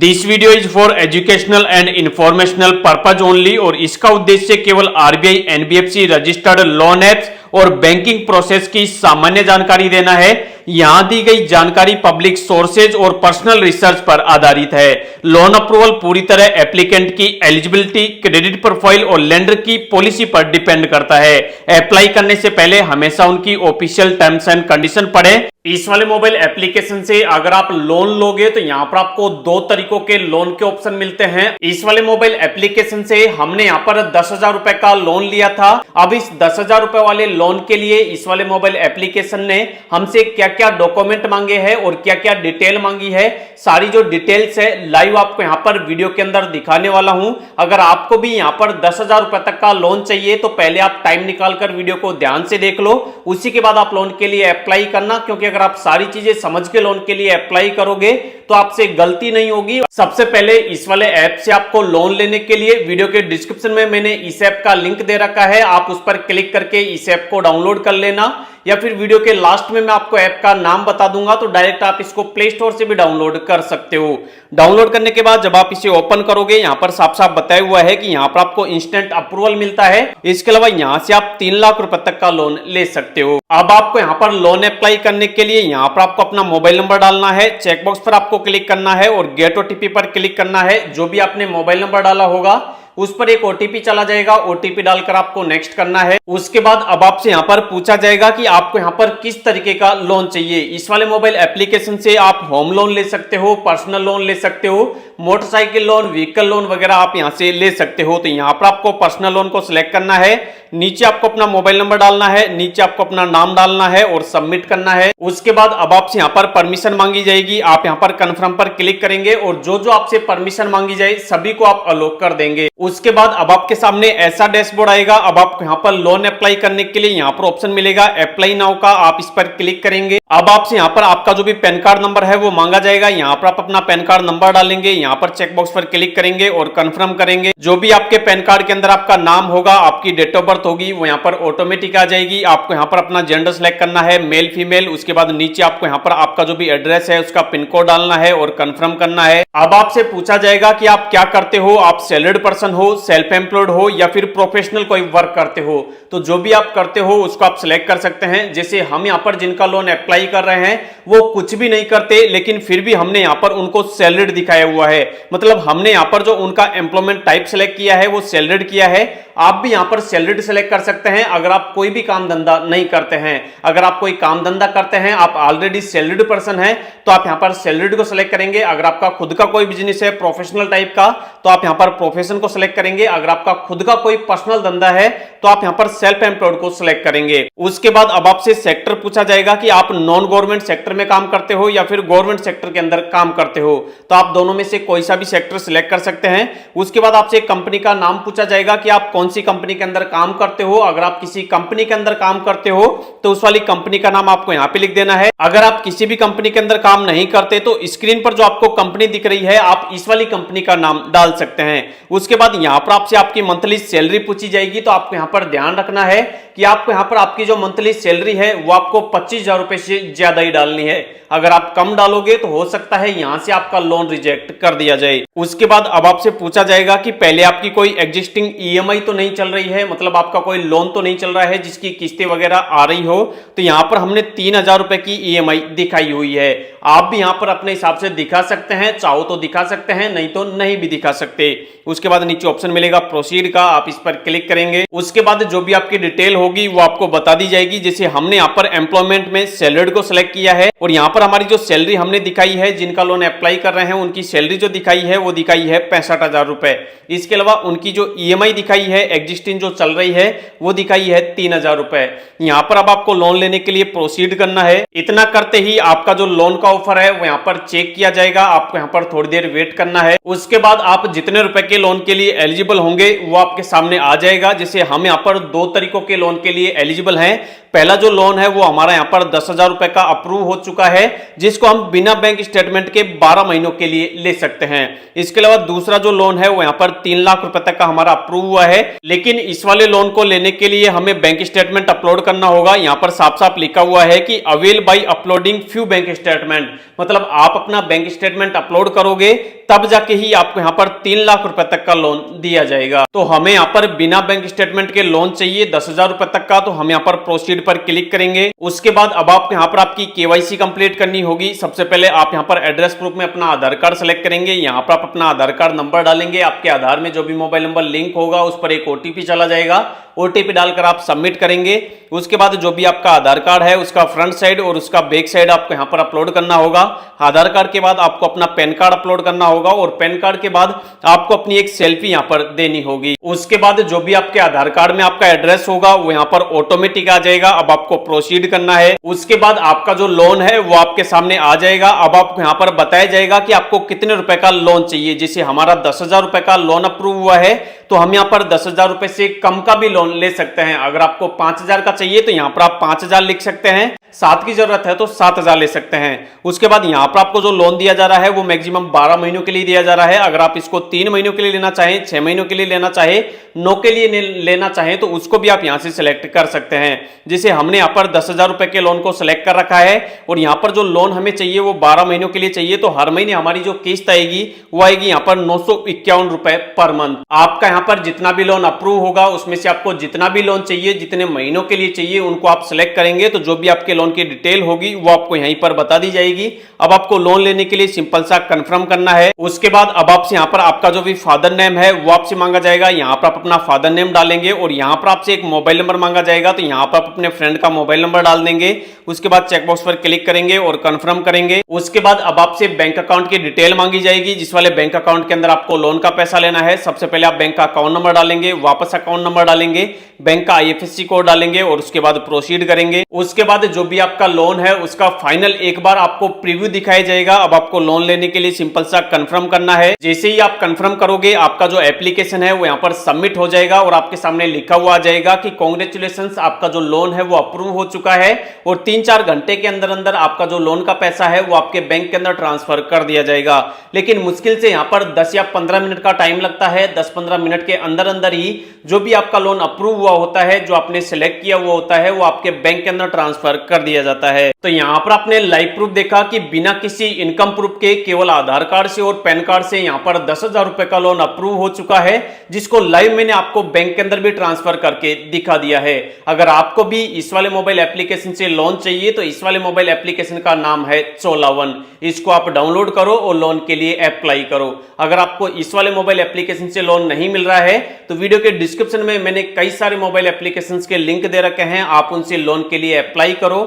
This video is for educational and informational purpose only और इसका उद्देश्य केवल RBI NBFC registered loan apps और बैंकिंग प्रोसेस की सामान्य जानकारी देना है। यहां दी गई जानकारी पब्लिक सोर्सेज और पर्सनल रिसर्च पर आधारित है। लोन अप्रूवल पूरी तरह एप्लीकेंट की एलिजिबिलिटी, क्रेडिट प्रोफाइल और लेंडर की पॉलिसी पर डिपेंड करता है। अप्लाई करने से पहले हमेशा उनकी ऑफिशियल टर्म्स एंड कंडीशन पढ़ें। इस वाले मोबाइल एप्लीकेशन से अगर आप लोन लोगे तो यहाँ पर आपको दो तरीकों के लोन के ऑप्शन मिलते हैं। इस वाले मोबाइल एप्लीकेशन से हमने यहाँ पर 10,000 रुपए का लोन लिया था। अब इस 10,000 रुपए वाले लोन के लिए इस वाले मोबाइल एप्लीकेशन ने हमसे क्या क्या डॉक्यूमेंट मांगे हैं और क्या क्या डिटेल मांगी है, सारी जो डिटेल्स है लाइव आपको यहाँ पर वीडियो के अंदर दिखाने वाला हूं। अगर आपको भी यहाँ पर 10,000 रुपए तक का लोन चाहिए तो पहले आप टाइम निकालकर वीडियो को ध्यान से देख लो, उसी के बाद आप लोन के लिए अप्लाई करना, क्योंकि अगर आप सारी चीजें समझ के लोन के लिए अप्लाई करोगे तो आपसे गलती नहीं होगी। सबसे पहले इस वाले ऐप से आपको लोन लेने के लिए वीडियो के डिस्क्रिप्शन में मैंने इस ऐप का लिंक दे रखा है, आप उस पर क्लिक करके इस ऐप को डाउनलोड कर लेना, या फिर वीडियो के लास्ट में मैं आपको ऐप का नाम बता दूंगा तो डायरेक्ट आप इसको प्ले स्टोर से भी डाउनलोड कर सकते हो। डाउनलोड करने के बाद जब आप इसे ओपन करोगे यहाँ पर साफ साफ बताया हुआ है कि यहाँ पर आपको इंस्टेंट अप्रूवल मिलता है। इसके अलावा यहाँ से आप 3 लाख रुपए तक का लोन ले सकते हो। अब आपको यहाँ पर लोन अप्लाई करने के लिए यहाँ पर आपको अपना मोबाइल नंबर डालना है, चेकबॉक्स पर आपको क्लिक करना है और गेट ओटीपी पर क्लिक करना है। जो भी आपने मोबाइल नंबर डाला होगा उस पर एक ओटीपी चला जाएगा, ओटीपी डालकर आपको नेक्स्ट करना है। उसके बाद अब आपसे यहाँ पर पूछा जाएगा कि आपको यहाँ पर किस तरीके का लोन चाहिए। इस वाले मोबाइल एप्लीकेशन से आप होम लोन ले सकते हो, पर्सनल लोन ले सकते हो, मोटरसाइकिल लोन, व्हीकल लोन वगैरह आप यहाँ से ले सकते हो। तो यहाँ पर आपको पर्सनल लोन को सिलेक्ट करना है, नीचे आपको अपना मोबाइल नंबर डालना है, नीचे आपको अपना नाम डालना है और सबमिट करना है। उसके बाद अब आपसे यहाँ पर परमिशन मांगी जाएगी, आप यहाँ पर कंफर्म पर क्लिक करेंगे और जो जो आपसे परमिशन मांगी जाए सभी को आप अलोक कर देंगे। उसके बाद अब आपके सामने ऐसा डैशबोर्ड आएगा। अब आपको यहाँ पर लोन अप्लाई करने के लिए यहाँ पर ऑप्शन मिलेगा अप्लाई नाउ का, आप इस पर क्लिक करेंगे। अब आपसे यहाँ पर आपका जो भी पैन कार्ड नंबर है वो मांगा जाएगा, यहाँ पर आप अपना पैन कार्ड नंबर डालेंगे, यहाँ पर चेकबॉक्स पर क्लिक करेंगे और कंफर्म करेंगे। जो भी आपके पैन कार्ड के अंदर आपका नाम होगा, आपकी डेट ऑफ बर्थ होगी, वो यहाँ पर ऑटोमेटिक आ जाएगी। आपको यहाँ पर अपना जेंडर सिलेक्ट करना है, मेल फीमेल। उसके बाद नीचे आपको यहाँ पर आपका जो भी एड्रेस है उसका पिन कोड डालना है और कंफर्म करना है। अब आपसे पूछा जाएगा कि आप क्या करते हो, आप सैलरीड पर्सन हो, सेल्फ एम्प्लॉयड हो या फिर प्रोफेशनल कोई वर्क करते हो। तो जो भी आप करते हो उसको आप सिलेक्ट कर सकते हैं। जैसे हम यहाँ पर जिनका लोन अप्लाई कर रहे हैं वो कुछ भी नहीं करते, लेकिन फिर भी हमने यहाँ पर उनको सैलरीड दिखाया हुआ है, मतलब हमने यहाँ पर जो उनका एम्प्लॉयमेंट टाइप सिलेक्ट किया है वो सैलरीड किया है। आप भी यहाँ पर सैलरीड सिलेक्ट कर सकते हैं अगर आप कोई भी काम धंधा नहीं करते हैं। अगर आप कोई काम धंधा करते हैं, आप ऑलरेडी सैलरीड पर्सन हैं, तो आप यहाँ पर सैलरीड को सिलेक्ट करेंगे। अगर आपका खुद का कोई बिजनेस है प्रोफेशनल टाइप का तो आप यहाँ पर प्रोफेशन को सिलेक्ट करेंगे। अगर आपका खुद का कोई पर्सनल धंधा है तो आप यहाँ पर सेल्फ एम्प्लॉयड को सिलेक्ट करेंगे। उसके बाद अब आपसे सेक्टर पूछा जाएगा कि आप नॉन गवर्नमेंट सेक्टर में काम करते हो या फिर गवर्नमेंट सेक्टर के अंदर काम करते हो, तो आप दोनों में से कोई सा भी सेक्टर सिलेक्ट कर सकते हैं। उसके बाद आपसे कंपनी का नाम पूछा जाएगा कि आप कौन सी कंपनी के अंदर काम करते हो। अगर आप किसी कंपनी के अंदर काम करते हो तो उस वाली कंपनी का नाम आपको यहाँ पे लिख देना है। अगर आप किसी भी कंपनी के अंदर काम नहीं करते तो स्क्रीन पर जो आपको कंपनी दिख रही है आप इस वाली कंपनी का नाम डाल सकते हैं। उसके बाद यहाँ पर आपसे आपकी मंथली सैलरी पूछी जाएगी, तो आपको यहाँ पर ध्यान रखना है कि आपको यहाँ पर आपकी जो मंथली सैलरी है वो आपको 25,000 रुपए से ज्यादा ही डालनी है। अगर आप कम डालोगे तो हो सकता है यहां से आपका लोन रिजेक्ट कर दिया जाए। उसके बाद अब आपसे पूछा जाएगा कि पहले आपकी कोई एग्जिस्टिंग ईएमआई तो नहीं चल रही है, मतलब आपका कोई लोन तो नहीं चल रहा है जिसकी किस्तें वगैरह आ रही हो। तो यहाँ पर हमने 3,000 रुपए की ईएमआई दिखाई हुई है। आप भी यहाँ पर अपने हिसाब से दिखा सकते हैं, चाहो तो दिखा सकते हैं, नहीं तो नहीं भी दिखा सकते। उसके बाद नीचे ऑप्शन मिलेगा प्रोसीड का, आप इस पर क्लिक करेंगे। उसके बाद जो भी आपकी डिटेल होगी वो आपको बता दी जाएगी। जैसे हमने यहाँ पर एम्प्लॉयमेंट में सैलरीड को सिलेक्ट किया है और यहाँ पर हमारी जो सैलरी हमने दिखाई है, जिनका लोन अप्लाई कर रहे हैं उनकी सैलरी जो दिखाई है वो दिखाई है 65,000 रुपए। इसके अलावा उनकी जो ईएमआई दिखाई है एग्जिस्टिंग जो चल रही है वो दिखाई है 3,000 रुपए। यहाँ पर अब आपको लोन लेने के लिए प्रोसीड करना है। इतना करते ही आपका जो लोन का ऑफर है वो यहाँ पर चेक किया जाएगा, आपको यहाँ पर थोड़ी देर वेट करना है। उसके बाद आप जितने रुपए के लोन के लिए एलिजिबल होंगे वो आपके सामने आ जाएगा। जैसे हम यहाँ पर 2 तरीकों के लोन के लिए एलिजिबल हैं। पहला जो लोन है वो हमारा यहाँ पर 10,000 रुपए का अप्रूव हो चुका है, जिसको हम बिना बैंक स्टेटमेंट के 12 महीनों के लिए ले सकते हैं। इसके अलावा दूसरा जो लोन है वो यहाँ पर 3 लाख रुपए तक का हमारा अप्रूव हुआ है, लेकिन इस वाले लोन को लेने के लिए हमें बैंक स्टेटमेंट अपलोड करना होगा। यहाँ पर साफ साफ लिखा हुआ है कि avail by uploading few bank statement, मतलब आप अपना बैंक स्टेटमेंट अपलोड करोगे तब जाके ही आपको यहाँ पर 3 लाख रुपए तक का लोन दिया जाएगा। तो हमें यहाँ पर बिना बैंक स्टेटमेंट के लोन चाहिए 10,000 रुपए तक का, तो हम यहाँ पर प्रोसीड पर क्लिक करेंगे। उसके बाद अब आपको यहाँ पर आपकी केवाईसी कंप्लीट करनी होगी। सबसे पहले आप यहाँ पर एड्रेस प्रूफ में अपना आधार कार्ड सेलेक्ट करेंगे। यहाँ पर आप अपना आधार कार्ड नंबर डालेंगे। आपके आधार में जो भी मोबाइल नंबर लिंक होगा उस पर एक ओटीपी चला जाएगा। ओटीपी डालकर आप सबमिट करेंगे। उसके बाद जो भी आपका आधार कार्ड है उसका फ्रंट साइड और उसका बैक साइड आपको यहाँ पर अपलोड करना होगा। आधार कार्ड के बाद आपको अपना पैन कार्ड अपलोड करना होगा और पैन कार्ड के बाद आपको अपनी एक सेल्फी यहाँ पर देनी होगी। उसके बाद जो भी आपके आधार कार्ड में आपका एड्रेस होगा वो यहाँ पर ऑटोमेटिक आ जाएगा। अब आपको प्रोसीड करना है। उसके बाद आपका जो लोन है वो आपके सामने आ जाएगा। अब आपको यहाँ पर बताया जाएगा कि आपको कितने रुपए का लोन चाहिए। जैसे हमारा 10,000 रुपए का लोन अप्रूव हुआ है तो हम यहाँ पर 10,000 रुपए से कम का भी लोन ले सकते हैं। अगर आपको 5,000 का चाहिए तो यहाँ पर आप 5,000 लिख सकते हैं। 7 की जरूरत है तो 7,000 ले सकते हैं। उसके बाद यहाँ पर आपको जो लोन दिया जा रहा है वो मैक्सिमम 12 महीनों के लिए दिया जा रहा है। अगर आप इसको 3 महीनों के लिए लेना चाहें, 6 महीनों के लिए लेना चाहे, 9 के लिए लेना चाहें तो उसको भी आप यहाँ से सिलेक्ट कर सकते हैं। जैसे हमने यहाँ पर 10,000 रुपए के लोन को सिलेक्ट कर रखा है और यहाँ पर जो लोन हमें चाहिए वो 12 महीनों के लिए चाहिए, तो हर महीने हमारी जो किस्त आएगी वो आएगी यहाँ पर 951 रुपए पर मंथ। आपका यहाँ पर जितना भी लोन अप्रूव होगा उसमें से आपको जितना भी लोन चाहिए, जितने महीनों के लिए चाहिए उनको आप सिलेक्ट करेंगे तो जो भी आपके लोन की डिटेल होगी वो आपको यहीं पर बता दी जाएगी। अब आपको लोन लेने के लिए सिंपल सा कंफर्म करना है। उसके बाद अब आपसे यहाँ पर आपका जो भी फादर नेम है वो आपसे मांगा जाएगा। यहाँ पर आप अपना फादर नेम डालेंगे और यहाँ पर आपसे एक मोबाइल नंबर मांगा जाएगा, तो यहाँ पर आप अपने फ्रेंड का मोबाइल नंबर डाल देंगे। उसके बाद चेकबॉक्स पर क्लिक करेंगे और कंफर्म करेंगे। उसके बाद अब आपसे बैंक अकाउंट की डिटेल मांगी जाएगी, जिस वाले बैंक अकाउंट के अंदर आपको लोन का पैसा लेना है। सबसे पहले आप बैंक का अकाउंट नंबर डालेंगे, वापस अकाउंट नंबर डालेंगे, बैंक का आईएफएससी कोड डालेंगे और उसके बाद प्रोसीड करेंगे। उसके बाद जो भी आपका लोन है उसका फाइनल एक बार आपको प्रीव्यू दिखाया जाएगा। अब आपको लोन लेने के लिए सिंपल सा कंफर्म करना है। जैसे ही आप कंफर्म करोगे आपका जो एप्लीकेशन है वो यहाँ पर सबमिट हो जाएगा और आपके सामने लिखा हुआ आ जाएगा कि कांग्रेचुलेशंस, आपका जो लोन है वो अप्रूव हो चुका है और 3-4 घंटे के अंदर अंदर आपका जो लोन का पैसा है वो आपके बैंक के अंदर ट्रांसफर कर दिया जाएगा। लेकिन मुश्किल से यहाँ पर 10 या 15 मिनट का टाइम लगता है। 10-15 मिनट के अंदर अंदर ही जो भी आपका लोन अप्रूव हुआ होता है, जो आपने सिलेक्ट किया हुआ होता है, वो आपके बैंक के अंदर ट्रांसफर कर दिया जाता है। तो यहाँ पर आपने लाइव प्रूफ देखा कि बिना किसी इनकम प्रूफ के केवल आधार कार्ड से और पैन कार्ड से यहाँ पर 10,000 रुपए का लोन अप्रूव हो चुका है, जिसको लाइव मैंने आपको बैंक के अंदर भी ट्रांसफर करके दिखा दिया है। अगर आपको भी इस वाले मोबाइल एप्लीकेशन से लोन चाहिए तो इस वाले मोबाइल एप्लीकेशन का नाम है चोला1। इसको आप डाउनलोड करो और लोन के लिए अप्लाई करो। अगर आपको इस वाले मोबाइल एप्लीकेशन से लोन नहीं मिल रहा है तो वीडियो के डिस्क्रिप्शन में मैंने कई सारे मोबाइल एप्लीकेशंस के लिंक दे रखे हैं, आप उनसे लोन के लिए अप्लाई करो।